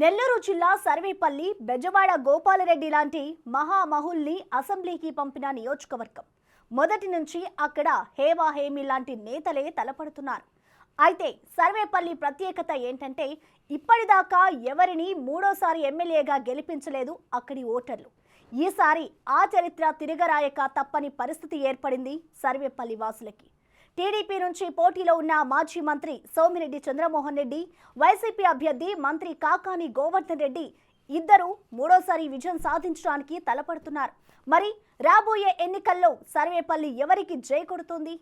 నెల్లూరు జిల్లా సర్వేపల్లి బెజవాడ గోపాలరెడ్డి లాంటి మహామహుల్ని అసెంబ్లీకి పంపిన నియోజకవర్గం. మొదటి నుంచి అక్కడ హేవా హేమి లాంటి నేతలే తలపడుతున్నారు. అయితే సర్వేపల్లి ప్రత్యేకత ఏంటంటే ఇప్పటిదాకా ఎవరిని మూడోసారి ఎమ్మెల్యేగా గెలిపించలేదు అక్కడి ఓటర్లు. ఈసారి ఆ చరిత్ర తిరగరాయక తప్పని పరిస్థితి ఏర్పడింది సర్వేపల్లి వాసులకి. టీడీపీ నుంచి పోటీలో ఉన్న మాజీ మంత్రి సోమిరెడ్డి చంద్రమోహన్ రెడ్డి, వైసీపీ అభ్యర్థి మంత్రి కాకాని గోవర్ధన్ రెడ్డి ఇద్దరు మూడోసారి విజయం సాధించడానికి తలపడుతున్నారు. మరి రాబోయే ఎన్నికల్లో సర్వేపల్లి ఎవరికి జై కొడుతుంది?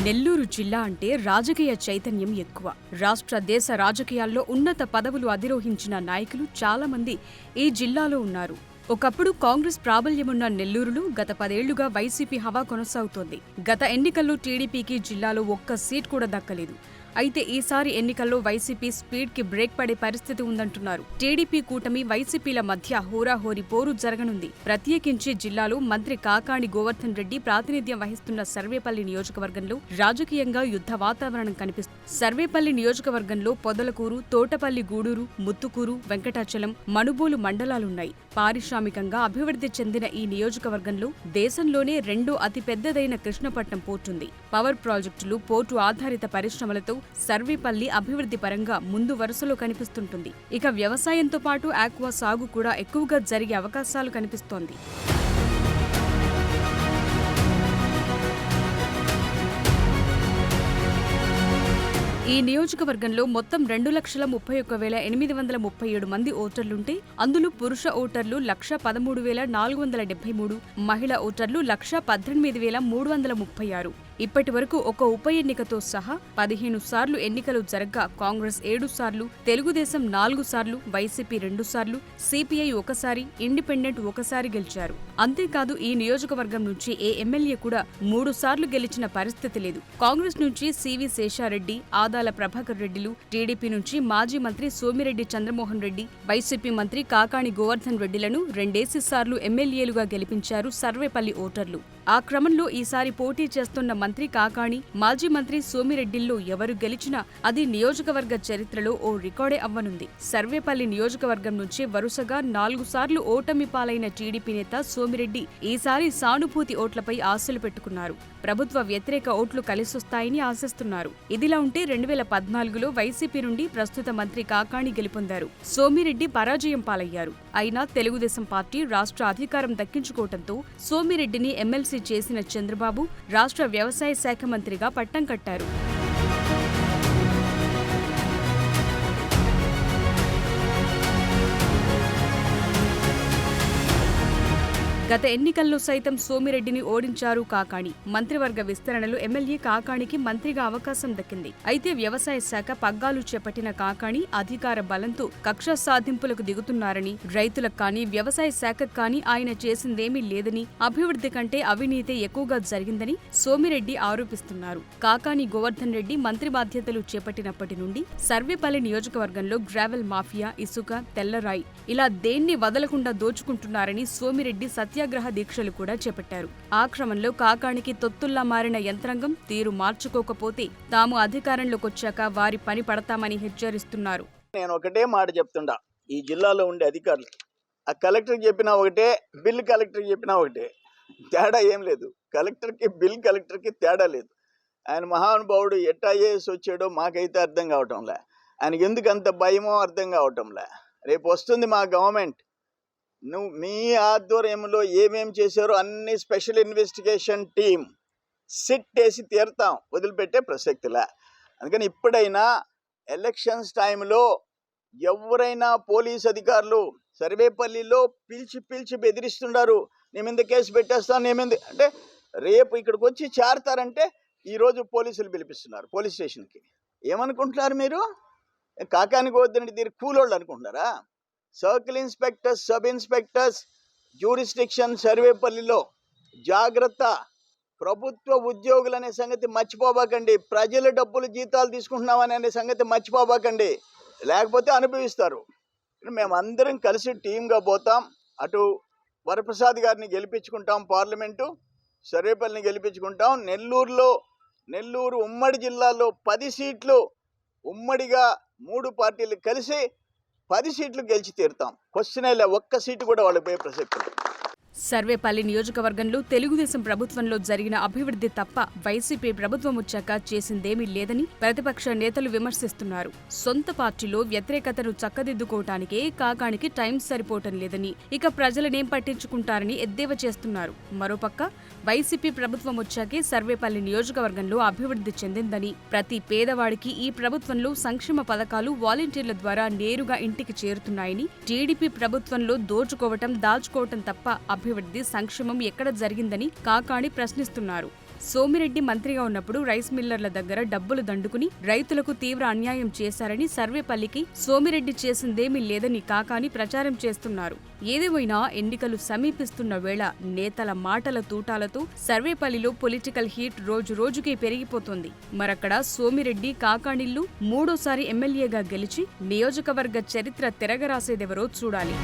నెల్లూరు జిల్లా అంటే రాజకీయ చైతన్యం ఎక్కువ. రాష్ట్ర దేశ రాజకీయాల్లో ఉన్నత పదవులు అధిరోహించిన నాయకులు చాలా మంది ఈ జిల్లాలో ఉన్నారు. ఒకప్పుడు కాంగ్రెస్ ప్రాబల్యమున్న నెల్లూరులో గత 10 ఏళ్లుగా వైసీపీ హవా కొనసాగుతోంది. గత ఎన్నికల్లో టీడీపీకి జిల్లాలో ఒక్క సీట్ కూడా దక్కలేదు. అయితే ఈసారి ఎన్నికల్లో వైసీపీ స్పీడ్ కి బ్రేక్ పడే పరిస్థితి ఉందంటున్నారు. టీడీపీ కూటమి వైసీపీల మధ్య హోరాహోరీ పోరు జరగనుంది. ప్రత్యేకించి జిల్లాలో మంత్రి కాకాని గోవర్ధన్ రెడ్డి ప్రాతినిధ్యం వహిస్తున్న సర్వేపల్లి నియోజకవర్గంలో రాజకీయంగా యుద్ధ వాతావరణం కనిపిస్తుంది. సర్వేపల్లి నియోజకవర్గంలో పొదలకూరు, తోటపల్లి గూడూరు, ముత్తుకూరు, వెంకటాచలం, మనుబోలు మండలాలున్నాయి. పారిశ్రామికంగా అభివృద్ధి చెందిన ఈ నియోజకవర్గంలో దేశంలోనే రెండో అతిపెద్దదైన కృష్ణపట్నం పోర్టుంది. పవర్ ప్రాజెక్టులు, పోర్టు ఆధారిత పరిశ్రమలతో సర్వేపల్లి అభివృద్ధి పరంగా ముందు వరుసలో కనిపిస్తుంటుంది. ఇక వ్యవసాయంతో పాటు ఆక్వా సాగు కూడా ఎక్కువగా జరిగే అవకాశాలు కనిపిస్తోంది. ఈ నియోజకవర్గంలో మొత్తం 2,31,837 మంది ఓటర్లుంటే అందులో పురుష ఓటర్లు 1,13,473, మహిళా ఓటర్లు 1,18,336. ఇప్పటి వరకు ఒక ఉప ఎన్నికతో సహా 15 సార్లు ఎన్నికలు జరగ్గా కాంగ్రెస్ 7 సార్లు, తెలుగుదేశం 4 సార్లు, వైసీపీ 2 సార్లు, సిపిఐ 1 సారి, ఇండిపెండెంట్ 1 సారి గెలిచారు. అంతేకాదు ఈ నియోజకవర్గం నుంచి ఏ ఎమ్మెల్యే కూడా 3 సార్లు గెలిచిన పరిస్థితి లేదు. కాంగ్రెస్ నుంచి సివి శేషారెడ్డి, ఆదాల ప్రభాకర్ రెడ్డిలు, టీడీపీ నుంచి మాజీ మంత్రి సోమిరెడ్డి చంద్రమోహన్ రెడ్డి, వైసీపీ మంత్రి కాకాని గోవర్ధన్ రెడ్డిలను 2 సార్లు ఎమ్మెల్యేలుగా గెలిపించారు సర్వేపల్లి ఓటర్లు. ఆ క్రమంలో ఈసారి పోటీ చేస్తున్న మంత్రి కాకాని, మాజీ మంత్రి సోమిరెడ్డిల్లో ఎవరు గెలిచినా అది నియోజకవర్గ చరిత్రలో ఓ రికార్డే అవ్వనుంది. సర్వేపల్లి నియోజకవర్గం నుంచి వరుసగా 4 సార్లు ఓటమి పాలైన టీడీపీ నేత సోమిరెడ్డి ఈసారి సానుభూతి ఓట్లపై ఆశలు పెట్టుకున్నారు. ప్రభుత్వ వ్యతిరేక ఓట్లు కలిసొస్తాయని ఆశిస్తున్నారు. ఇదిలా ఉంటే 2014లో వైసీపీ నుండి ప్రస్తుత మంత్రి కాకాని గెలుపొందారు. సోమిరెడ్డి పరాజయం పాలయ్యారు. అయినా తెలుగుదేశం పార్టీ రాష్ట్ర అధికారం దక్కించుకోవడంతో సోమిరెడ్డిని ఎమ్మెల్సీ చేసిన చంద్రబాబు రాష్ట్ర వ్యవసాయ శాఖ మంత్రిగా పట్టం కట్టారు. గత ఎన్నికల్లో సైతం సోమిరెడ్డిని ఓడించారు కాకాని. మంత్రివర్గ విస్తరణలో ఎమ్మెల్యే కాకానికి మంత్రిగా అవకాశం దక్కింది. అయితే వ్యవసాయ శాఖ పగ్గాలు చేపట్టిన కాకాని అధికార బలంతో కక్ష సాధింపులకు దిగుతున్నారని, రైతులకు కానీ వ్యవసాయ శాఖకు కానీ ఆయన చేసిందేమీ లేదని, అభివృద్ధి కంటే అవినీతి ఎక్కువగా జరిగిందని సోమిరెడ్డి ఆరోపిస్తున్నారు. కాకాని గోవర్ధన్ రెడ్డి మంత్రి బాధ్యతలు చేపట్టినప్పటి నుండి సర్వేపల్లి నియోజకవర్గంలో గ్రావెల్ మాఫియా, ఇసుక, తెల్లరాయి ఇలా దేన్ని వదలకుండా దోచుకుంటున్నారని సోమిరెడ్డి సత్యాగ్రహ దీక్షలు కూడా చేపట్టారు. ఆ క్రమంలో కాకానికి తొత్తుల్లా మారిన యంత్రాంగం తీరు మార్చుకోకపోతే తాము అధికారంలోకొచ్చాక వారి పని పడతామని హెచ్చరిస్తున్నారు. నేను ఒకటే మాట చెప్తుండా ఈ జిల్లాలో ఉండే అధికారులు, ఆ కలెక్టర్ చెప్పినా ఒకటే, బిల్ కలెక్టర్ చెప్పినా ఒకటే, తేడా ఏం లేదు. కలెక్టర్కి బిల్ కలెక్టర్కి తేడా లేదు. ఆయన మహానుభావుడు ఎట్టా ఐఏఎస్ వచ్చాడో మాకైతే అర్థం కావటంలే. ఆయనకి ఎందుకు అంత భయమో అర్థం కావటంలే. రేపు వస్తుంది మా గవర్నమెంట్, మీ ఆధ్వర్యంలో ఏమేం చేశారో అన్ని స్పెషల్ ఇన్వెస్టిగేషన్ టీం సిట్ వేసి తీరుతాం, వదిలిపెట్టే ప్రసక్తిలే. అందుకని ఇప్పుడైనా ఎలక్షన్స్ టైంలో ఎవరైనా పోలీస్ అధికారులు సర్వేపల్లిలో పిలిచి బెదిరిస్తున్నారు, నీ మీద కేసు పెట్టేస్తాను, నీ మీద అంటే రేపు ఇక్కడికి వచ్చి చేరతారంటే ఈరోజు పోలీసులు పిలిపిస్తున్నారు పోలీస్ స్టేషన్కి. ఏమనుకుంటున్నారు మీరు? కాకాని గోవర్ధన్ దీనికి కూలోళ్ళు అనుకుంటున్నారా? Circle inspectors, sub inspectors jurisdiction సర్వేపల్లిలో జాగ్రత్త. ప్రభుత్వ ఉద్యోగులు అనే సంగతి మర్చిపోబాకండి. ప్రజల డబ్బులు జీతాలు తీసుకుంటున్నామనే సంగతి మర్చిపోబాకండి, లేకపోతే అనుభవిస్తారు. మేమందరం కలిసి టీమ్గా పోతాం. అటు వరప్రసాద్ గారిని గెలిపించుకుంటాం పార్లమెంటు, సర్వేపల్లిని గెలిపించుకుంటాం. నెల్లూరు ఉమ్మడి జిల్లాలో 10 సీట్లు ఉమ్మడిగా 3 పార్టీలు కలిసి 10 సీట్లు గెలిచి తీరుతాం. క్వశ్చనే లే, ఒక్క సీటు కూడా వాళ్ళు పోయే ప్రసక్తి లేదు. సర్వేపల్లి నియోజకవర్గంలో తెలుగుదేశం ప్రభుత్వంలో జరిగిన అభివృద్ధి తప్ప వైసీపీ ప్రభుత్వం వచ్చాక చేసిందేమీ లేదని ప్రతిపక్ష నేతలు విమర్శిస్తున్నారు. సొంత పార్టీలో వ్యతిరేకతను చక్కదిద్దుకోవటానికే కాకానికి టైం సరిపోవటం లేదని, ఇక ప్రజలనేం పట్టించుకుంటారని ఎద్దేవా చేస్తున్నారు. మరోపక్క వైసీపీ ప్రభుత్వం వచ్చాకే సర్వేపల్లి నియోజకవర్గంలో అభివృద్ధి చెందిందని, ప్రతి పేదవాడికి ఈ ప్రభుత్వంలో సంక్షేమ పథకాలు వాలంటీర్ల ద్వారా నేరుగా ఇంటికి చేరుతున్నాయని, టీడీపీ ప్రభుత్వంలో దోచుకోవటం దాచుకోవటం తప్ప అభివృద్ధి సంక్షేమం ఎక్కడ జరిగిందని కాకాణి ప్రశ్నిస్తున్నారు. సోమిరెడ్డి మంత్రిగా ఉన్నప్పుడు రైస్ మిల్లర్ల దగ్గర డబ్బులు దండుకుని రైతులకు తీవ్ర అన్యాయం చేశారని, సర్వేపల్లికి సోమిరెడ్డి చేసిందేమీ లేదని కాకాణి ప్రచారం చేస్తున్నారు. ఏదేమైనా ఎన్నికలు సమీపిస్తున్న వేళ నేతల మాటల తూటాలతో సర్వేపల్లిలో పొలిటికల్ హీట్ రోజు రోజుకి పెరిగిపోతోంది. మరక్కడ సోమిరెడ్డి కాకాణిళ్లు 3వ సారి ఎమ్మెల్యేగా గెలిచి నియోజకవర్గ చరిత్ర తిరగరాసేదెవరో చూడాలి.